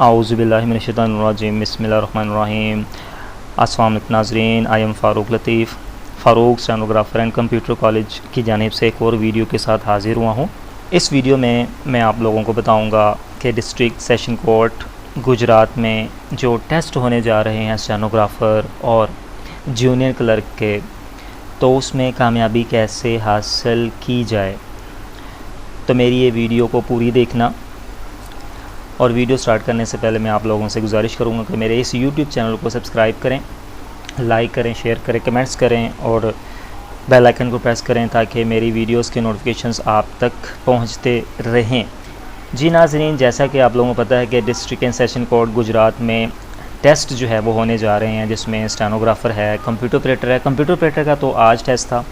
आऊज़ुबिल्लाहिमिनश्शैतानिर्रजीम बिस्मिल्लाहिर्रहमानिर्रहीम। अस्सलाम वालेकुम नाज़रीन, I am Farooq Latif, Farooq stenographer and computer college की जानिब से एक और वीडियो के साथ हाज़िर हुआ हूँ। इस वीडियो में मैं आप लोगों को बताऊँगा कि डिस्ट्रिक्ट सेशन कोर्ट गुजरात में जो टेस्ट होने जा रहे हैं स्टेनोग्राफ़र और जूनियर क्लर्क के, तो उसमें कामयाबी कैसे हासिल की जाए। तो मेरी ये वीडियो को पूरी देखना। और वीडियो स्टार्ट करने से पहले मैं आप लोगों से गुजारिश करूंगा कि मेरे इस YouTube चैनल को सब्सक्राइब करें, लाइक करें, शेयर करें, कमेंट्स करें और बेल आइकन को प्रेस करें ताकि मेरी वीडियोस के नोटिफिकेशंस आप तक पहुंचते रहें। जी नाज़रीन, जैसा कि आप लोगों को पता है कि district and session court Gujarat में टेस्ट जो है वो होने जा रहे हैं, जिसमें स्टेनोग्राफ़र है, कंप्यूटर ऑपरेटर है। कंप्यूटर ऑपरेटर का तो आज टेस्ट था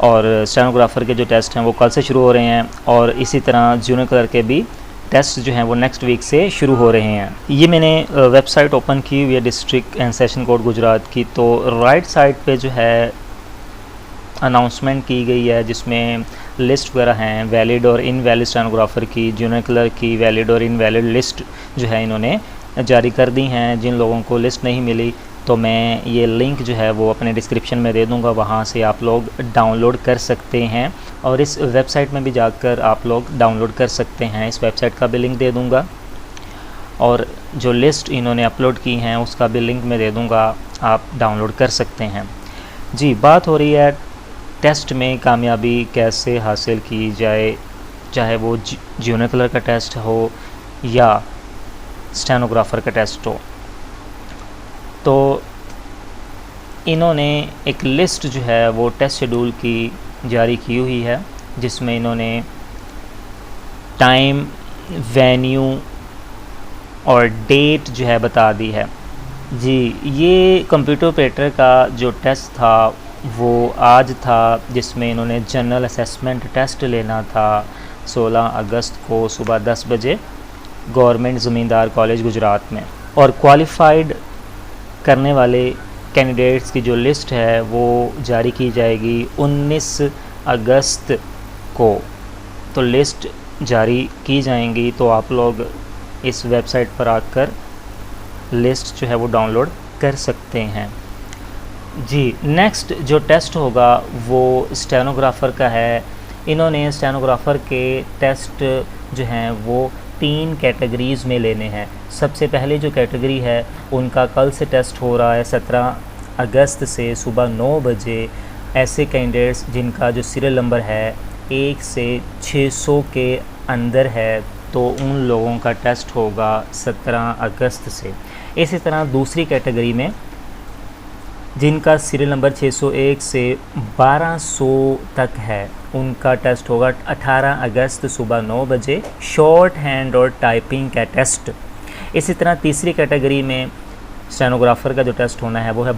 और स्टेनोग्राफ़र के जो टेस्ट हैं वो कल से शुरू हो रहे हैं और इसी तरह जूनियर क्लर्क के भी टेस्ट जो हैं वो नेक्स्ट वीक से शुरू हो रहे हैं। ये मैंने वेबसाइट ओपन की हुई है district and session court Gujarat की। तो राइट साइड पे जो है अनाउंसमेंट की गई है, जिसमें लिस्ट वगैरह हैं वैलिड और इनवैलिड स्टेनोग्राफ़र की, जूनियर क्लर्क की वैलिड और इनवैलिड लिस्ट जो है इन्होंने जारी कर दी हैं। जिन लोगों को लिस्ट नहीं मिली तो मैं ये लिंक जो है वो अपने डिस्क्रिप्शन में दे दूँगा, वहाँ से आप लोग डाउनलोड कर सकते हैं और इस वेबसाइट में भी जाकर आप लोग डाउनलोड कर सकते हैं। इस वेबसाइट का भी लिंक दे दूँगा और जो लिस्ट इन्होंने अपलोड की हैं उसका भी लिंक मैं दे दूँगा, आप डाउनलोड कर सकते हैं। जी, बात हो रही है टेस्ट में कामयाबी कैसे हासिल की जाए, चाहे वो जूनियर क्लर्क का टेस्ट हो या स्टेनोग्राफ़र का टेस्ट हो। तो इन्होंने एक लिस्ट जो है वो टेस्ट शेड्यूल की जारी की हुई है, जिसमें इन्होंने टाइम, वेन्यू और डेट जो है बता दी है। जी, ये कंप्यूटर ऑपरेटर का जो टेस्ट था वो आज था, जिसमें इन्होंने जनरल असेसमेंट टेस्ट लेना था 16 अगस्त को सुबह 10 बजे गवर्नमेंट ज़मींदार कॉलेज गुजरात में। और क्वालिफ़ाइड करने वाले कैंडिडेट्स की जो लिस्ट है वो जारी की जाएगी 19 अगस्त को। तो लिस्ट जारी की जाएंगी, तो आप लोग इस वेबसाइट पर आकर लिस्ट जो है वो डाउनलोड कर सकते हैं। जी, नेक्स्ट जो टेस्ट होगा वो स्टेनोग्राफ़र का है। इन्होंने स्टेनोग्राफ़र के टेस्ट जो हैं वो 3 कैटेगरीज़ में लेने हैं। सबसे पहले जो कैटेगरी है उनका कल से टेस्ट हो रहा है 17 अगस्त से सुबह 9 बजे। ऐसे कैंडिडेट्स जिनका जो सीरियल नंबर है 1 से 600 के अंदर है, तो उन लोगों का टेस्ट होगा 17 अगस्त से। इसी तरह दूसरी कैटेगरी में जिनका सीरियल नंबर 601 से 1200 तक है, उनका टेस्ट होगा 18 अगस्त सुबह 9 बजे, शॉर्ट हैंड और टाइपिंग का टेस्ट। इसी तरह तीसरी कैटेगरी में स्टेनोग्राफ़र का जो टेस्ट होना है वो है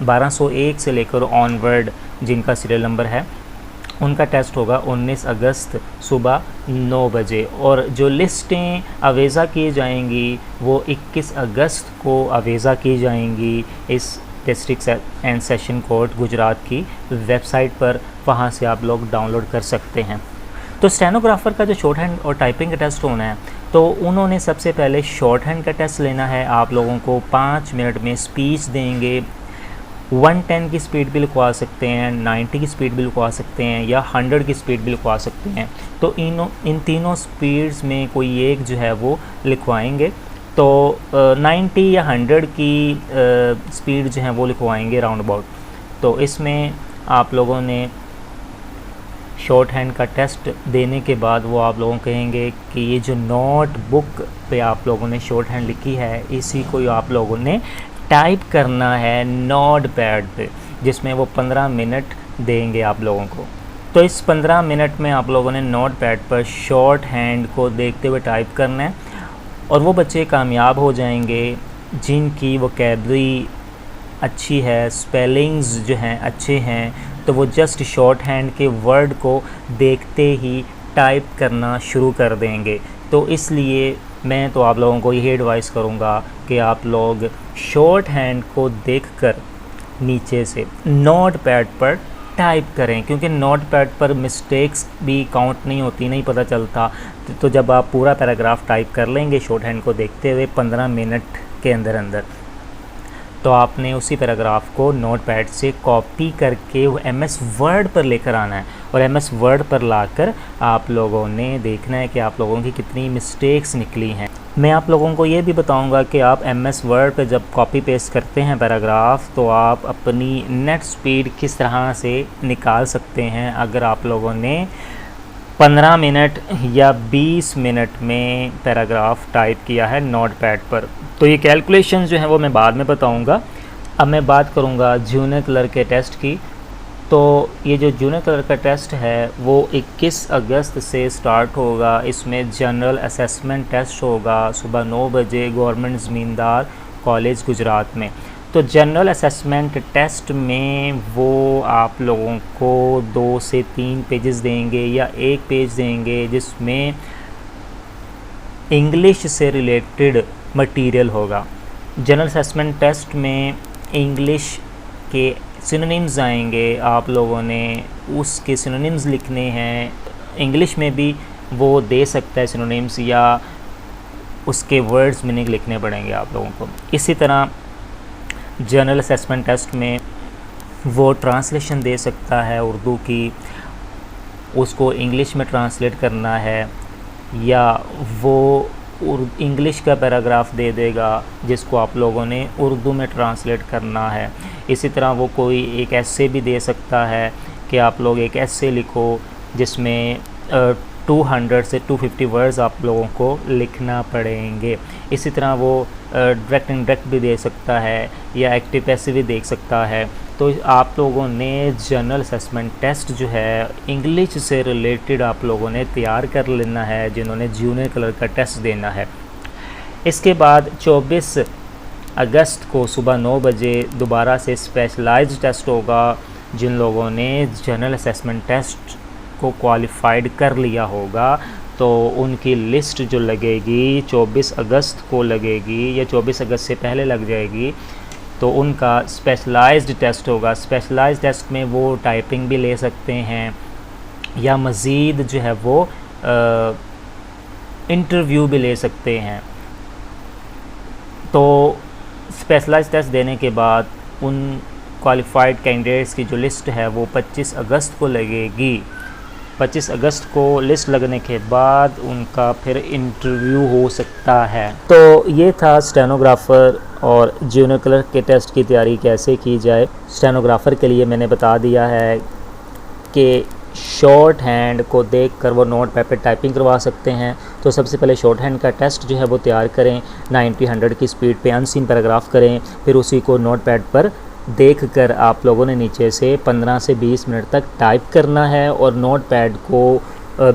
1201 से लेकर ऑनवर्ड जिनका सीरियल नंबर है, उनका टेस्ट होगा 19 अगस्त सुबह 9 बजे। और जो लिस्टें अवेज़ा की जाएंगी वो 21 अगस्त को अवेज़ा की जाएंगी इस district and session court Gujarat की वेबसाइट पर, वहाँ से आप लोग डाउनलोड कर सकते हैं। तो स्टेनोग्राफ़र का जो शॉर्ट हैंड और टाइपिंग का टेस्ट होना है, तो उन्होंने सबसे पहले शॉर्ट हैंड का टेस्ट लेना है। आप लोगों को 5 मिनट में स्पीच देंगे। 110 की स्पीड भी लिखवा सकते हैं, 90 की स्पीड भी लिखवा सकते हैं या 100 की स्पीड भी लिखवा सकते हैं। तो इन तीनों स्पीड्स में कोई एक जो है वो लिखवाएंगे। तो 90 या 100 की स्पीड जो है वो लिखवाएंगे राउंड अबाउट। तो इसमें आप लोगों ने शॉर्ट हैंड का टेस्ट देने के बाद वो आप लोगों को कहेंगे कि ये जो नोट बुक पे आप लोगों ने शॉर्ट हैंड लिखी है, इसी को आप लोगों ने टाइप करना है नोट पैड पे, जिसमें वो 15 मिनट देंगे आप लोगों को। तो इस 15 मिनट में आप लोगों ने नोट पैड पर शॉर्ट हैंड को देखते हुए टाइप करना है। और वो बच्चे कामयाब हो जाएंगे जिनकी वोकैबुलरी अच्छी है, स्पेलिंग्स जो हैं अच्छे हैं, तो वो जस्ट शॉर्ट हैंड के वर्ड को देखते ही टाइप करना शुरू कर देंगे। तो इसलिए मैं तो आप लोगों को यही एडवाइस करूँगा कि आप लोग शॉर्ट हैंड को देखकर नीचे से नोट पैड पर टाइप करें, क्योंकि नोटपैड पर मिस्टेक्स भी काउंट नहीं होती, नहीं पता चलता। तो जब आप पूरा पैराग्राफ टाइप कर लेंगे शॉर्ट हैंड को देखते हुए 15 मिनट के अंदर अंदर, तो आपने उसी पैराग्राफ को नोटपैड से कॉपी करके वो MS वर्ड पर लेकर आना है, और MS वर्ड पर लाकर आप लोगों ने देखना है कि आप लोगों की कितनी मिस्टेक्स निकली हैं। मैं आप लोगों को ये भी बताऊंगा कि आप MS वर्ड पे जब कॉपी पेस्ट करते हैं पैराग्राफ, तो आप अपनी नेट स्पीड किस तरह से निकाल सकते हैं अगर आप लोगों ने 15 मिनट या 20 मिनट में पैराग्राफ टाइप किया है नोटपैड पर। तो ये कैलकुलेशन जो है वो मैं बाद में बताऊंगा। अब मैं बात करूंगा जूनियर क्लर्क के टेस्ट की। तो ये जो जूनियर क्लर्क का टेस्ट है वो 21 अगस्त से स्टार्ट होगा। इसमें जनरल असेसमेंट टेस्ट होगा सुबह 9 बजे गवर्नमेंट ज़मींदार कॉलेज गुजरात में। तो जनरल असेसमेंट टेस्ट में वो आप लोगों को 2 से 3 पेजेस देंगे या 1 पेज देंगे, जिसमें इंग्लिश से रिलेटेड मटेरियल होगा। जनरल असेसमेंट टेस्ट में इंग्लिश के सिनोनिम्स आएंगे, आप लोगों ने उसके सिनोनिम्स लिखने हैं। इंग्लिश में भी वो दे सकता है सिनोनिम्स, या उसके वर्ड्स मीनिंग लिखने पड़ेंगे आप लोगों को। इसी तरह जनरल असेसमेंट टेस्ट में वो ट्रांसलेशन दे सकता है उर्दू की, उसको इंग्लिश में ट्रांसलेट करना है, या वो इंग्लिश का पैराग्राफ दे देगा जिसको आप लोगों ने उर्दू में ट्रांसलेट करना है। इसी तरह वो कोई एक ऐसे भी दे सकता है कि आप लोग एक ऐसे लिखो जिसमें 200 से 250 वर्ड्स आप लोगों को लिखना पड़ेंगे। इसी तरह वो डायरेक्ट इनडायरेक्ट भी दे सकता है, या एक्टिव पैसिव भी देख सकता है। तो आप लोगों ने जनरल असेसमेंट टेस्ट जो है इंग्लिश से रिलेटेड आप लोगों ने तैयार कर लेना है, जिन्होंने जूनियर क्लर्क का टेस्ट देना है। इसके बाद 24 अगस्त को सुबह 9 बजे दोबारा से स्पेशलाइज्ड टेस्ट होगा। जिन लोगों ने जनरल असेसमेंट टेस्ट को क्वालिफाइड कर लिया होगा, तो उनकी लिस्ट जो लगेगी 24 अगस्त को लगेगी, या 24 अगस्त से पहले लग जाएगी। तो उनका स्पेशलाइज्ड टेस्ट होगा। स्पेशलाइज्ड टेस्ट में वो टाइपिंग भी ले सकते हैं, या मज़ीद जो है वो इंटरव्यू भी ले सकते हैं। तो स्पेशलाइज्ड टेस्ट देने के बाद उन क्वालिफाइड कैंडिडेट्स की जो लिस्ट है वो 25 अगस्त को लगेगी। 25 अगस्त को लिस्ट लगने के बाद उनका फिर इंटरव्यू हो सकता है। तो ये था स्टेनोग्राफ़र और जूनियर क्लर्क के टेस्ट की तैयारी कैसे की जाए। स्टेनोग्राफ़र के लिए मैंने बता दिया है कि शॉर्ट हैंड को देखकर वो नोटपैड पे टाइपिंग करवा सकते हैं। तो सबसे पहले शॉर्ट हैंड का टेस्ट जो है वो तैयार करें, 90-100 की स्पीड पे अनसीन पैराग्राफ करें, फिर उसी को नोटपैड पर देखकर आप लोगों ने नीचे से 15 से 20 मिनट तक टाइप करना है, और नोटपैड को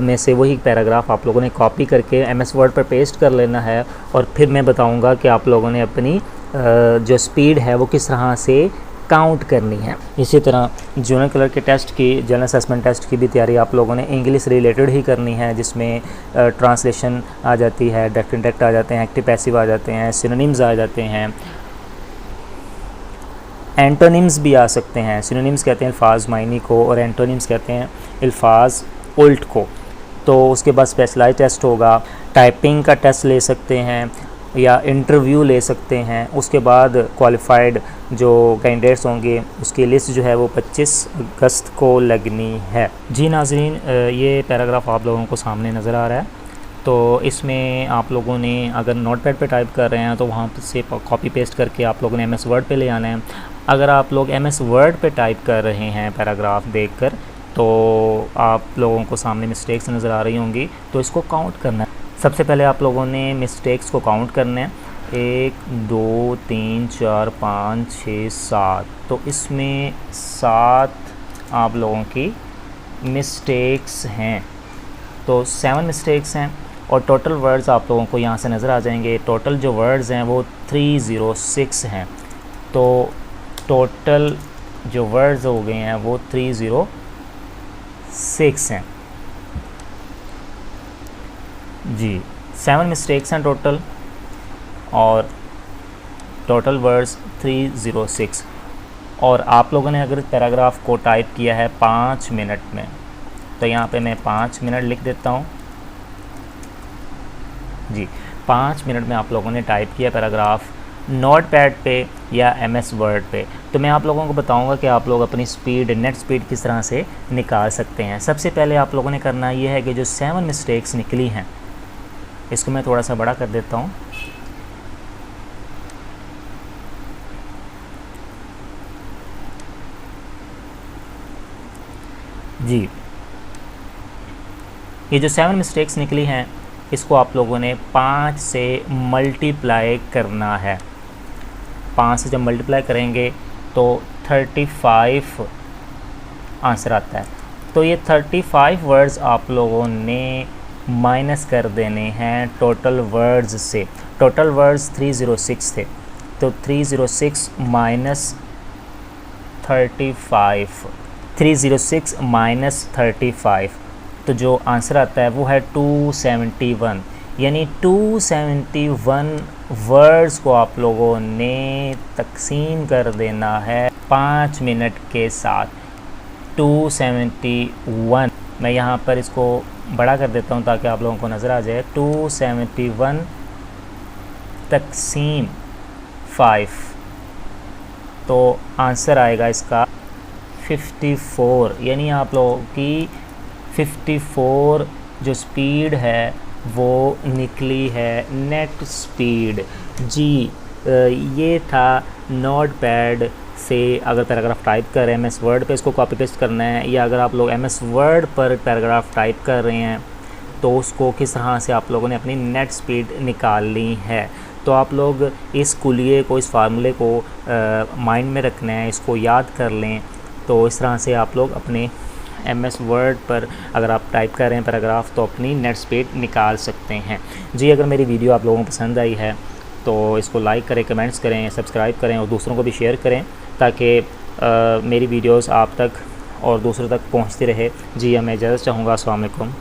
में से वही पैराग्राफ आप लोगों ने कॉपी करके MS वर्ड पर पेस्ट कर लेना है। और फिर मैं बताऊंगा कि आप लोगों ने अपनी जो स्पीड है वो किस तरह से काउंट करनी है। इसी तरह जूनियर क्लर्क के टेस्ट की, जनरल असेसमेंट टेस्ट की भी तैयारी आप लोगों ने इंग्लिश रिलेटेड ही करनी है, जिसमें ट्रांसलेशन आ जाती है, डायरेक्ट इनडायरेक्ट आ जाते हैं, एक्टिव पैसिव आ जाते हैं, सिनोनिम्स आ जाते हैं, एंटोनिम्स भी आ सकते हैं। सिनोनिम्स कहते हैं अल्फाज मायनी को, और एंटोनिम्स कहते हैं अल्फाज उल्ट को। तो उसके बाद स्पेशलाइज्ड टेस्ट होगा, टाइपिंग का टेस्ट ले सकते हैं या इंटरव्यू ले सकते हैं। उसके बाद क्वालिफाइड जो कैंडिडेट्स होंगे उसकी लिस्ट जो है वो 25 अगस्त को लगनी है। जी नाज़रीन, ये पैराग्राफ आप लोगों को सामने नज़र आ रहा है। तो इसमें आप लोगों ने अगर नोटपैड पे टाइप कर रहे हैं तो वहाँ से कॉपी पेस्ट करके आप लोगों ने MS वर्ड पे ले आना है। अगर आप लोग MS वर्ड पे टाइप कर रहे हैं पैराग्राफ देखकर, तो आप लोगों को सामने मिस्टेक्स नज़र आ रही होंगी, तो इसको काउंट करना है। सबसे पहले आप लोगों ने मिस्टेक्स को काउंट करना है, 1 2 3 4 5 6 7। तो इसमें 7 आप लोगों की मिस्टेक्स हैं, तो 7 मिस्टेक्स हैं। और टोटल वर्ड्स आप लोगों को यहाँ से नज़र आ जाएंगे। टोटल जो वर्ड्स हैं वो 306 हैं। तो टोटल जो वर्ड्स हो गए हैं वो 306 हैं जी। 7 मिस्टेक्स हैं टोटल, और टोटल वर्ड्स 306। और आप लोगों ने अगर पैराग्राफ को टाइप किया है 5 मिनट में, तो यहाँ पे मैं 5 मिनट लिख देता हूँ जी। 5 मिनट में आप लोगों ने टाइप किया पैराग्राफ नोटपैड पे या MS वर्ड पे। तो मैं आप लोगों को बताऊंगा कि आप लोग अपनी स्पीड, नेट स्पीड किस तरह से निकाल सकते हैं। सबसे पहले आप लोगों ने करना ये है कि जो 7 मिस्टेक्स निकली हैं, इसको मैं थोड़ा सा बड़ा कर देता हूँ। जी, ये जो 7 मिस्टेक्स निकली हैं, इसको आप लोगों ने 5 से मल्टीप्लाई करना है। 5 से जब मल्टीप्लाई करेंगे तो 35 आंसर आता है। तो ये 35 वर्ड्स आप लोगों ने माइनस कर देने हैं टोटल वर्ड्स से। टोटल वर्ड्स 306 थे, तो 306 माइनस 35, 306 माइनस 35, तो जो आंसर आता है वो है 271। यानी 271 वर्ड्स को आप लोगों ने तकसीम कर देना है 5 मिनट के साथ। 271, मैं यहाँ पर इसको बड़ा कर देता हूँ ताकि आप लोगों को नज़र आ जाए। 271 तकसीम 5, तो आंसर आएगा इसका 54। यानी आप लोगों की 54 जो स्पीड है वो निकली है, नेट स्पीड जी। ये था नोटपैड से अगर पैराग्राफ टाइप कर रहे हैं MS वर्ड पे, इसको कॉपी पेस्ट करना है, या अगर आप लोग MS वर्ड पर पैराग्राफ टाइप कर रहे हैं तो उसको किस तरह से आप लोगों ने अपनी नेट स्पीड निकालनी है। तो आप लोग इस कुलिये को, इस फार्मूले को माइंड में रखना है, इसको याद कर लें। तो इस तरह से आप लोग अपने MS वर्ड पर अगर आप टाइप कर रहे हैं पैराग्राफ तो अपनी नेट स्पीड निकाल सकते हैं जी। अगर मेरी वीडियो आप लोगों को पसंद आई है तो इसको लाइक करें, कमेंट्स करें, सब्सक्राइब करें और दूसरों को भी शेयर करें ताकि मेरी वीडियोस आप तक और दूसरों तक पहुंचती रहे जी। मैं इजाज़त चाहूँगा। अस्सलाम वालेकुम।